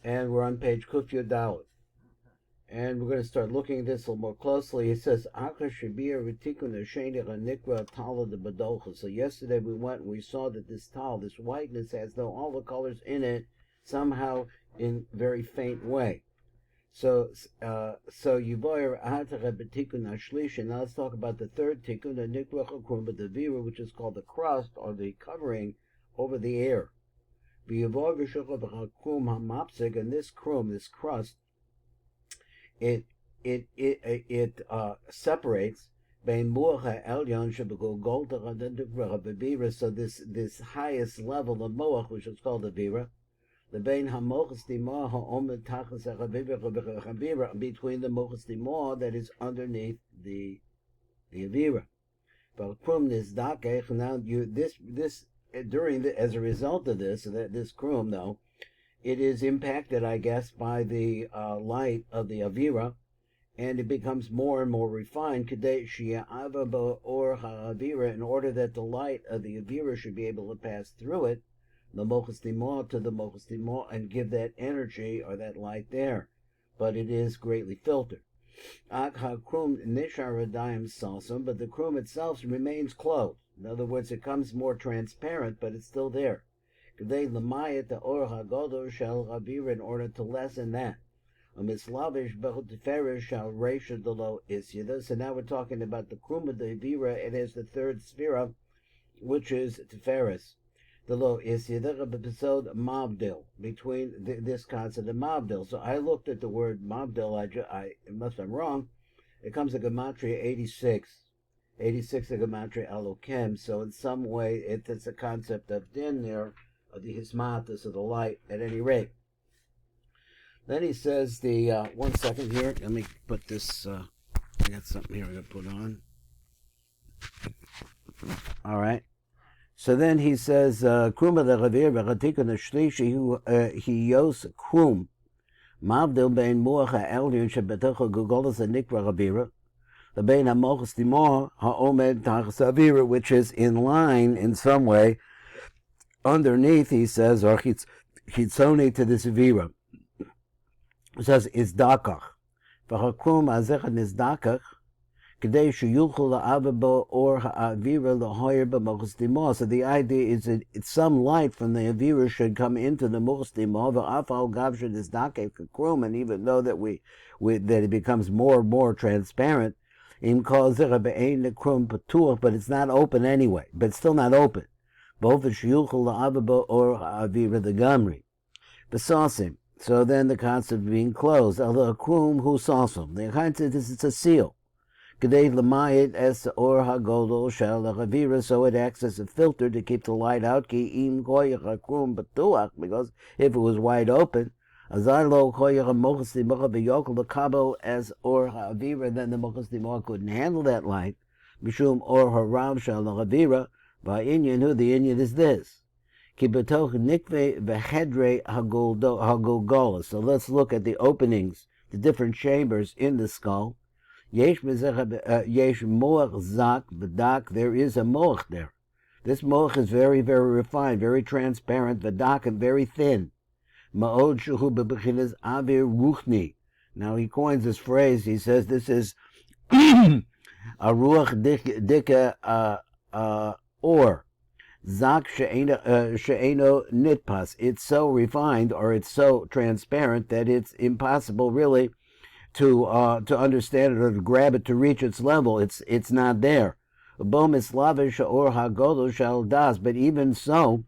and we're on page Kuf Yud Dalet. And we're going to start looking at this a little more closely. It says, so yesterday we went and we saw that this tal, this whiteness, has though all the colors in it, somehow in very faint way. So Yuboyer Ahatacha B'Tikkun Ashlish, now let's talk about the third tikkun, the Nikra Chakrum B'Davira, which is called the crust or the covering over the air. V'Yavoy V'Shukha B'Chakrum HaMapsik, and this krum, this crust, it separates bein Muach HaElyon Sheb'Golgolta Nikra B'Davira. So this highest level of Moach, which is called the Vira, the bein hamochas dimah ha'omed tachas ha'chavira, between the mochas dimah that is underneath the avira. But krum nizdakech, now as a result of this krum though, it is impacted, I guess, by the light of the avira, and it becomes more and more refined. Kadei shi'ava ba'or ha'avira, in order that the light of the avira should be able to pass through it, the mochas dimah to the mochas dimah, and give that energy or that light there, but it is greatly filtered. Ak ha-krum nishar adayim salsum, but the krum itself remains closed. In other words, it comes more transparent, but it's still there. K'dei l'mayet ha'or ha'godol shel havira, in order to lessen that. Mislavish b'chol tiferet shel reisha delo isyada. So now we're talking about the krum of the havira. It has the third sphera, which is tiferet. The lo is episode mavdil, between this concept of mavdil. So I looked at the word mavdil. Unless I'm wrong, it comes to gematria 86. 86 of gematria alokem. So in some way, it's a concept of din there, of the hismatus of the light. At any rate, then he says the 1 second here. Let me put this. I got something here I'm gonna put on. All right. So then he says, "Kruma the Avir Ruchni Tiferet he yos krum mavdil bein Muach HaElyon shebetocha Gugolas Nikra Avira, the bein hamochas dimah haomed tachas avira, which is in line in some way underneath." He says, or chitzoni to this avira. It says is dakach v'hakrum azechat is dakach. So the idea is that some light from the avira should come into the mochas dimah, and even though that that it becomes more and more transparent, but it's not open anyway. But it's still not open. So then the concept of being closed. The krum who saucum. The concept is it's a seal. So it acts as a filter to keep the light out. Because if it was wide open, as or havira, then the mochas dimah couldn't handle that light. Mishum or harav shal havira. By inyan, who the inyan is this? So let's look at the openings, the different chambers in the skull. Yesh moach zak v'dak. There is a moach there. This moach is very, very refined, very transparent, v'dak, and very thin. Ma'od shehu b'bechinas avir ruchni. Now he coins this phrase. He says this is a ruach dika or zak she'eno nitpas. It's so refined, or it's so transparent, that it's impossible really to understand it or to grab it, to reach its level. It's not there. But even so,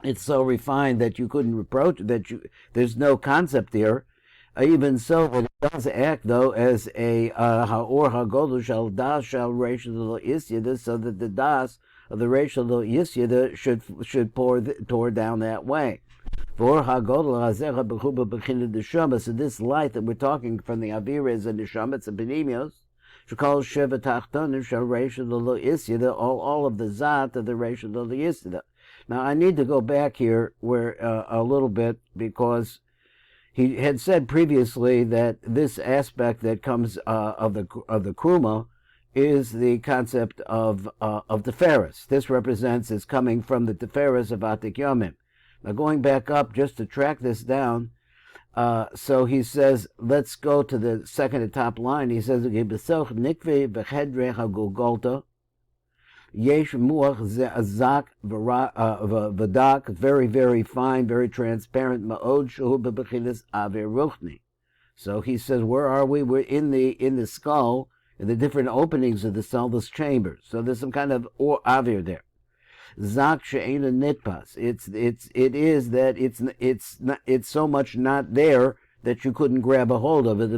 it's so refined that you couldn't reproach it, there's no concept here. Even so, it does act though as a ha'or ha'godol shall daas shall reisha lo isyada, so that the daas of the reisha lo isyada should pour down that way. So this light that we're talking from the avira is a neshama, it's a benimios. All of the zat of the reisha lo isyada. Now I need to go back here where a little bit, because he had said previously that this aspect that comes of the kruma is the concept of Tiferes. This represents is coming from the Tiferes of Atik Yomim. Now going back up just to track this down, So he says, let's go to the second to top line. He says, "Besoch nikve b'chedre hagulgolta yesh muach zak v'dak, very, very fine, very transparent, ma'od shehu b'bechinas avir ruchni." So he says, where are we? We're in the skull, in the different openings of the cellus chambers. So there's some kind of avir there. Zak she'ena nitpas. It's so much not there that you couldn't grab a hold of it.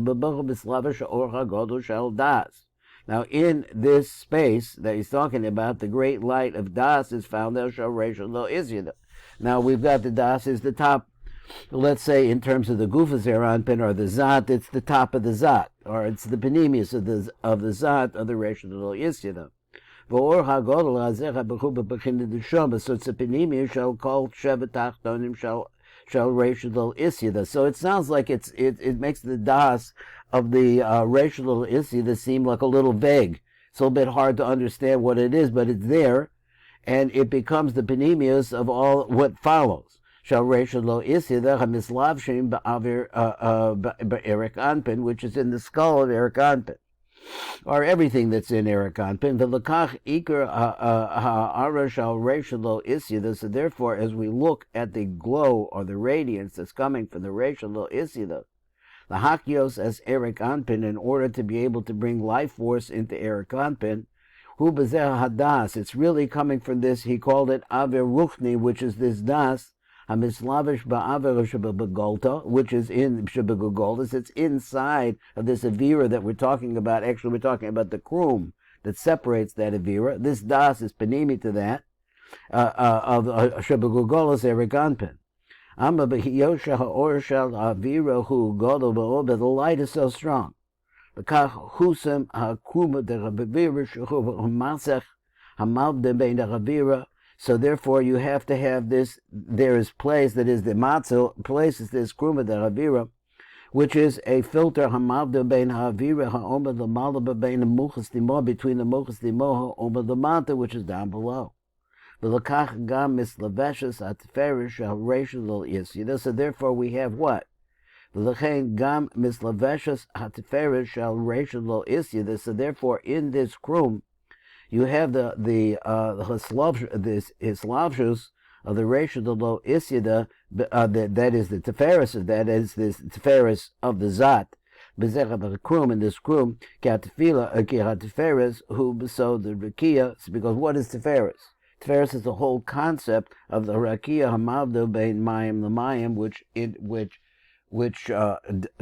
Now, in this space that he's talking about, the great light of daas is found there. Now, we've got the daas is the top. Let's say, in terms of the gufas Anpin or the zat, it's the top of the zat, or it's the panemius of the zat of the Reshel Isyada. So it's a panemius shall call shevet tachtonim shall Reshel Isyada. So it sounds like it makes the das of the Reshel Isyada seem like a little vague. It's a little bit hard to understand what it is, but it's there, and it becomes the panemius of all what follows. Shall Reshel Isyada hamislavshim ba'avir Erich Anpin, which is in the skull of Erich Anpin, or everything that's in Erich Anpin. V'lekach iker ha'ara shall Reshel Isyada. So therefore, as we look at the glow or the radiance that's coming from the Reshel Isyada, the hakios as Erich Anpin, in order to be able to bring life force into Erich Anpin, hu b'zeh hadas. It's really coming from this. He called it Avir Ruchni, which is this das. Hamislavish ba'avir shebegolta, which is in shebegolta. It's inside of this avira that we're talking about. Actually, we're talking about the krum that separates that avira. This das is panemi to that of shebegolta's Erich Anpin. Amma b'hiyosha ha'or shel avira hu godol ba'or, but the light is so strong. B'kach husam ha'kruma de'ravira shehu masech hamav de'bein de'ravira. So therefore, you have to have this. There is place that is the matzil. Place is this kruma de'ravira, which is a filter hamavda bein ha'avira ha'omer l'malaba bein muchas dimo, between the muchas dimo ha'omer l'mata, which is down below. V'lakach gam mislaveshes atferish shel Reshel Isyada. So therefore, we have what? V'lachein gam mislaveshes atferish shel Reshel Isyada. So therefore, in this krum, you have the hislavshus of the Reshel Isyada, that is the Tiferes, that is this Tiferes of the Zat, Bezech of the Krum, in this Krum, Katafila, Tiferes, who so the Rakia, because what is Tiferes? Tiferes is the whole concept of the Rakia Hamavdo Bein Mayim L'Mayim, which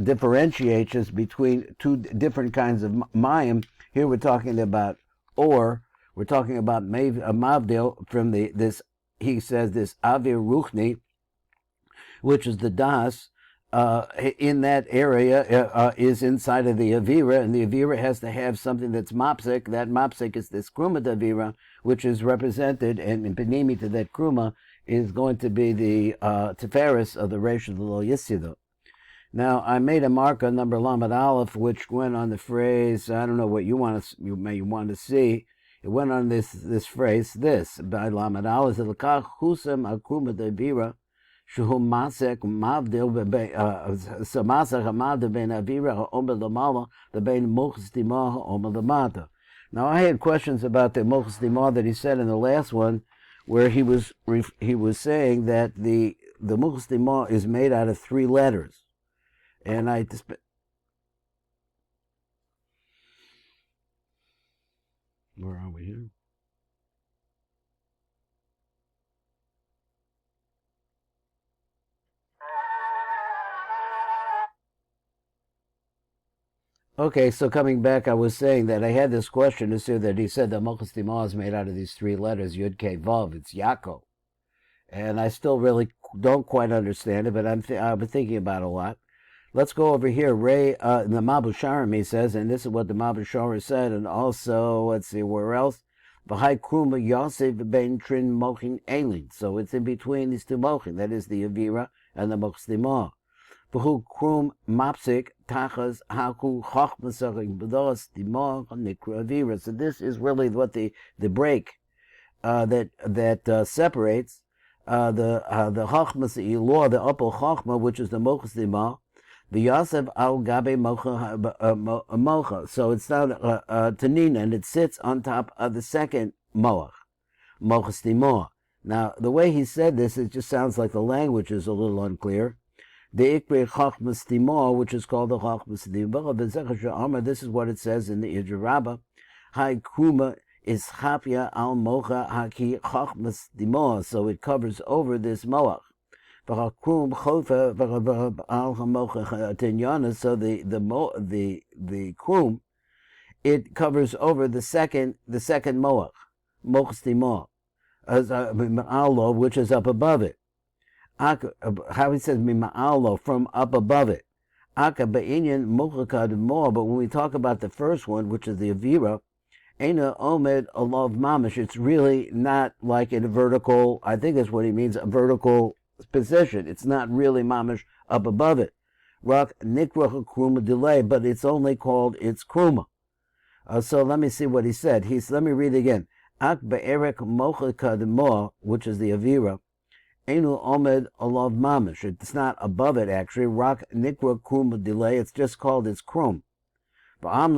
differentiates us between two different kinds of Mayim. Here we're talking about, or we're talking about Mavdil from this, he says, this Avir Ruchni, which is the das, in that area is inside of the Avira, and the Avira has to have something that's mopsik. That mopsik is this Kruma Avira, which is represented, and in Panemi to that Kruma is going to be the Tiferes of the Reshel Isyada. Now, I made a mark on number Lamed Aleph, which went on the phrase, I don't know what you may want to see. It went on this phrase, this, by Lamed Aleph, L'kach husam akruma devira, shehu masek mavdil, so masek hamavdil ben avira ha'omer l'mala, the ben mochas dimah ha'omer l'mata. Now, I had questions about the mochas dimah that he said in the last one, where he was saying that the mochas dimah is made out of 3 letters. And where are we here? Okay, so coming back, I was saying that I had this question to say that he said that Mochas Dimah is made out of these 3 letters, Yud Kei Vav, it's Yaakov. And I still really don't quite understand it, but I've been thinking about it a lot. Let's go over here. Ray, in the Mabu Sharim, he says, and this is what the Mabu Sharim said, and also, let's see, where else? V'hai kruma Yosef ben trin mochin elin. So it's in between these 2 mochin, that is the Avira and the Mochas Dimah. V'hu krum mapsik tachas haku chochmasach b'dos dimah nikra Avira. So this is really what the break that separates the Chachmas Ilah, the upper Chachma, which is the Mochas Dimah, V'yasef al gabe mocha. So it's not tanina, and it sits on top of the second moach, mochas timoah. Now, the way he said this, it just sounds like the language is a little unclear. The ikri chachmas timoah, which is called the chachmas timoah, this is what it says in the Idra Rabbah. Hai kruma is chapia al mocha haki chachmas timoah, so it covers over this moach. So the krum, it covers over the second moach, mochas timoah, which is up above it. How he says mima'alo, from up above it. But when we talk about the first one, which is the avira, Eina omed alav mamish, it's really not like in a vertical, I think that's what he means, a vertical position. It's not really mamish up above it. Rak nikrach kruma delay, but it's only called its kruma. So let me see what he said. Let me read again. Ak be'erek mocha kadmo, which is the avira, enu omed alav mamish. It's not above it actually. Rak nikrach kruma delay. It's just called its krum. So I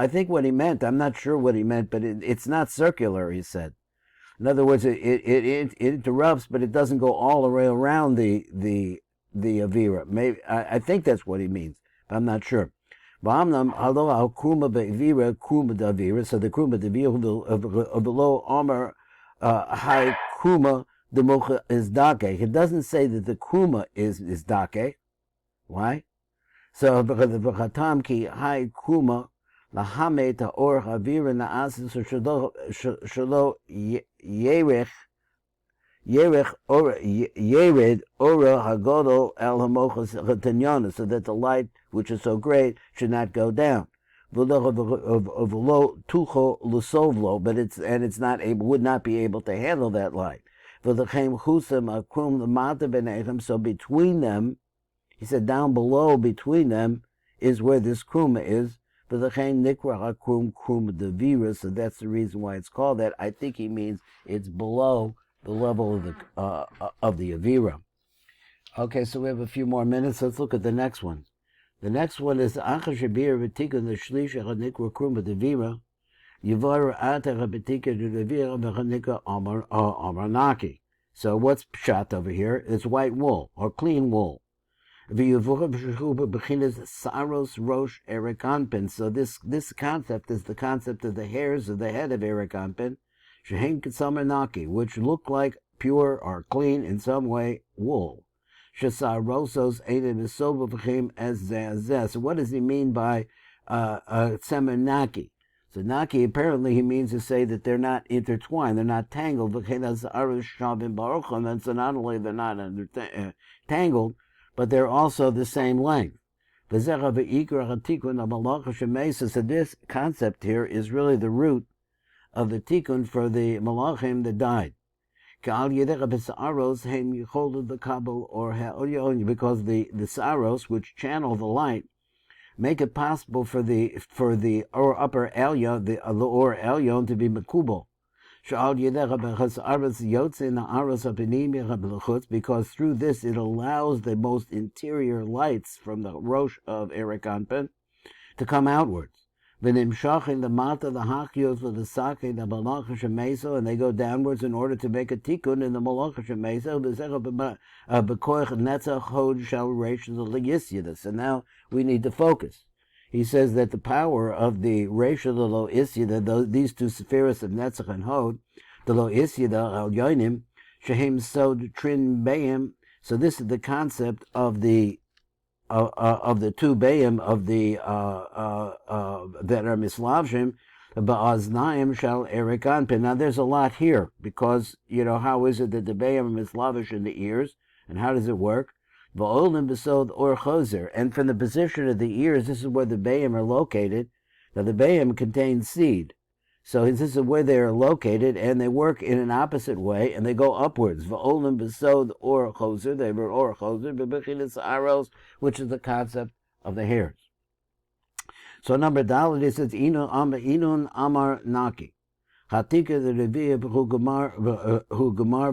think what he meant, I'm not sure what he meant, but it's not circular, he said. In other words, it interrupts, but it doesn't go all the way around the avira. Maybe I think that's what he means, but I'm not sure. So the kruma davira of the low armor high kruma the mocha is dake. It doesn't say that the kruma is dake. Why? So because the v'chatam ki high kruma lahame ta'or avira na'asis shelo yerech ora yered ora hagodol el hamochas chatanyana, so that the light which is so great should not go down. V'lo tucho lusovlo, but it's not able, would not be able to handle that light. V'lechem chusam akrum l'mata b'nechem, so between them, he said down below between them is where this kruma is. V'lechem nikra hakrum kruma devira, so that's the reason why it's called that. I think he means it's below the level of the avira. Okay, so we have a few more minutes. Let's look at the next one. The next one is Achar Shabir V'Tikkun the Shlish Chanikra Kruma Devira Yivar Atar V'Tikkun Devira V'Chanikra Amar Naki. So what's pshat over here? It's white wool or clean wool. V'Yivur B'Shuba B'Chinas Saros Rosh Erich Anpin. So this concept is the concept of the hairs of the head of Erich Anpin, Shehem Ketsamar Naki, which look like pure or clean in some way wool. Shesarosos Eidim Isoba V'Chim as Zeh. So what does he mean by Tzemer Naki? So Naki, apparently he means to say that they're not intertwined, they're not tangled. And so not only they're not tangled, but they're also the same length. So this concept here is really the root of the tikkun for the malachim that died. Because the saros, which channel the light, make it possible for the upper elyon, the or elyon, to be mekubal. Because through this it allows the most interior lights from the rosh of Erich Anpin to come outwards. The mata, the hachios, the sake, the malachas meso, and they go downwards in order to make a tikkun in the malachas meso. And now we need to focus. He says that the power of the Reisha the Lo Isyada, these two sephiros of Netzach and Hod, the Lo Isyada al Yonim, Shehem Sod Trin Bayim. So this is the concept of the two bayim of the that are mislavshim, ba'aznaim shall Erich Anpin. Now there's a lot here because how is it that the bayim are mislavish in the ears, and how does it work? Va'olim besod or choser, and from the position of the ears, this is where the bayim are located. Now the bayim contain seed, so this is where they are located, and they work in an opposite way, and they go upwards. Va'olim besod or choser, they were or choser, bebechinas aros, which is the concept of the hairs. So number Dalet, it says inun amar naki. Chatika the Reviya who Gemar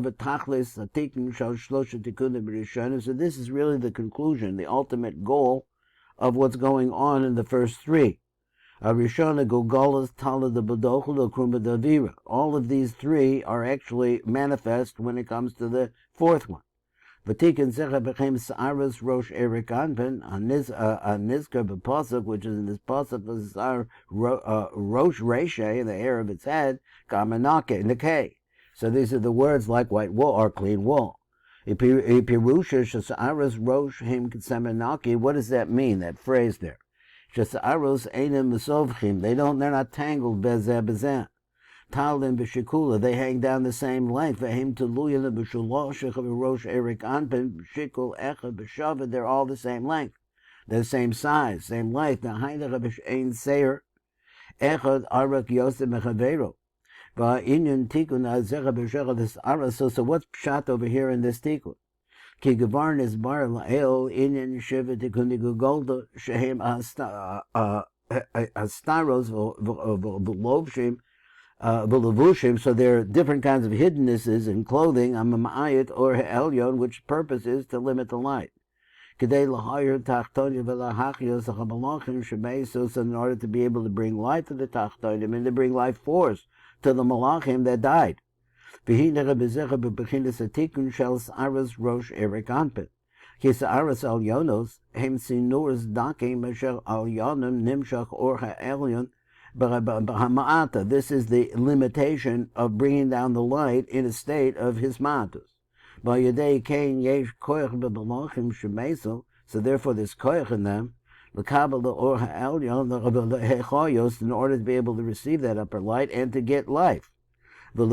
v'tachlis Hatikkun shal shlosha tikkunim b'rishonim. So this is really the conclusion, the ultimate goal of what's going on in the first three. Arishona Gogolas Tala the Badochel Kruma Davira. All of these three are actually manifest when it comes to the fourth one. Vatikan Zecha became Sa'aras Rosh Erich Anpin on Nizkar B'Pasuk, which is in this Pasuk was Rosh Reshe, the hair of its head, Kamanake, in the K. So these are the words like white wool or clean wool. Pirusha Sa'aras Rosh Him Semenaki. What does that mean, that phrase there? Sa'aros Einem Mesovchim. They're not tangled bezeh bezeh. Talin b'shikula, they hang down the same length. V'hem teluyin b'shuloshecha v'rosh Erich Anpin b'shikul echa b'shavah. They're all the same length. They're the same size, same length. Na'haynecha b'shein seir echad arak yosef mechavero. V'inyan tikkun azecha b'shecha this aras. So what's pshat over here in this tikkun? Ki gevarn is bar la'el inyan shiva tikkun golda shehem astaros v'lovshim. So there are different kinds of hiddennesses in clothing, amamayit or elyon, which purpose is to limit the light. So in order to be able to bring light to the tachtonim and to bring life force to the malachim that died. Rosh Erich Anpin. Kisa'aras al yonos, hem sinurs dakim asher al yonim nimshach or ha'elyon. This is the limitation of bringing down the light in a state of hismatus. So therefore there's koyach in them, in order to be able to receive that upper light and to get life. And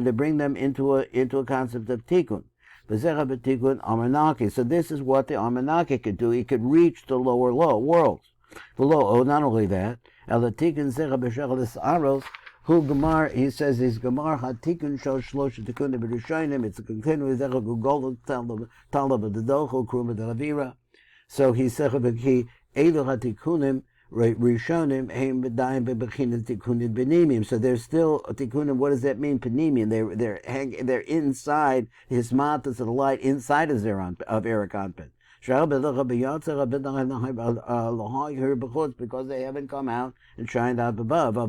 to bring them into a concept of tikkun. So this is what the Amanaki could do. He could reach the lower worlds. Not only that, who Gemar, he says is Gemar Hatikkun shal shlosha tikkunim b'rishonim. It's a continuous Gogol Talab the Dochel Kruma Avira. So he said he Elu Hatikkunim Rishonim Heim B'dayim B'bechinas Tikkunim B'nimim. So there's still a Tikkunim. What does that mean? B'nimim. They're inside his matas of the light, inside of Erich Anpin. Because they haven't come out and shined out above. This is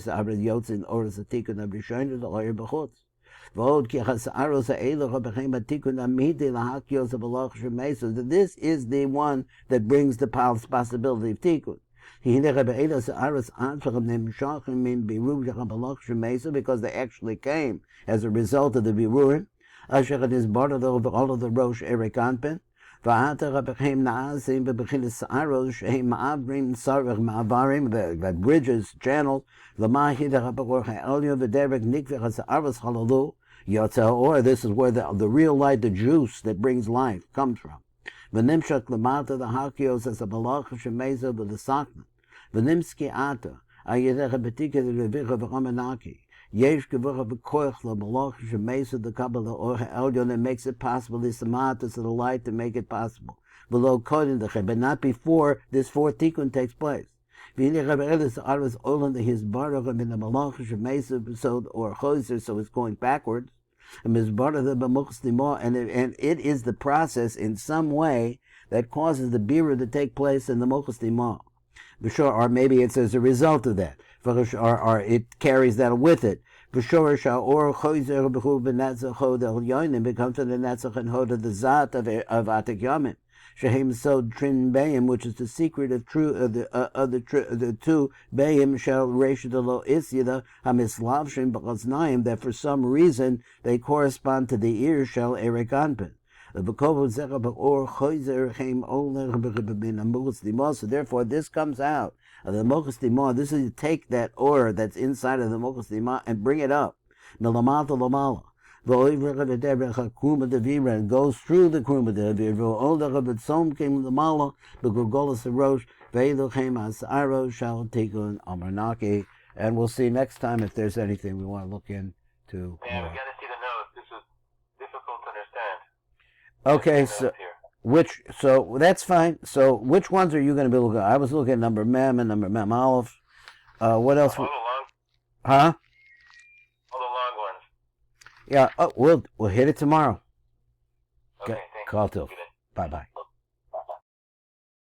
Avir in order to tikkun of Rishon the higher b'chutz. So this is the one that brings the possibility of tikkun. Because they actually came as a result of the birurim. Asher is part of all of the Rosh Erich Anpin. That bridges, channels, or this is where the real light, the juice that brings life, comes from. V'nimshak l'mata the hakios as a malach shemeza b'lesakna. V'nimski ata ayedecha betika the revicha v'chamanaki. Yesh gevucha v'koich l'malach shemeza the kabbalah or ha'elyon that makes it possible. This matas of the light to make it possible. Below kodin the but not before this fourth tikkun takes place. V'hinei chaberelis aras olam the his barach in the malach shemeza or choser, so it's going backwards. And it is the process in some way that causes the bira to take place in the mochus dima. Or maybe it's as a result of that. Or it carries that with it. Becomes to the netzach and hod of the zat of atik yamim. Shehem sod trin bayim, which is the secret of the two bayim shall reisha lo isyada hamislavshim b'chaznaim, that for some reason they correspond to the ear shall Erich Anpin. So therefore this comes out of the mochus dima. This is to take that or that's inside of the mochus dima and bring it up. Milamata lamala. And goes through the Kruma Devira. And we'll see next time if there's anything we want to look into. Yeah, we got to see the notes. This is difficult to understand. Okay, so that's fine. So which ones are you going to be looking at? I was looking at number mem and number mem aleph. What else? All the long, Huh? all the long ones. Yeah. Oh, we'll hit it tomorrow. Okay, thanks. Call till. Good day. Bye bye.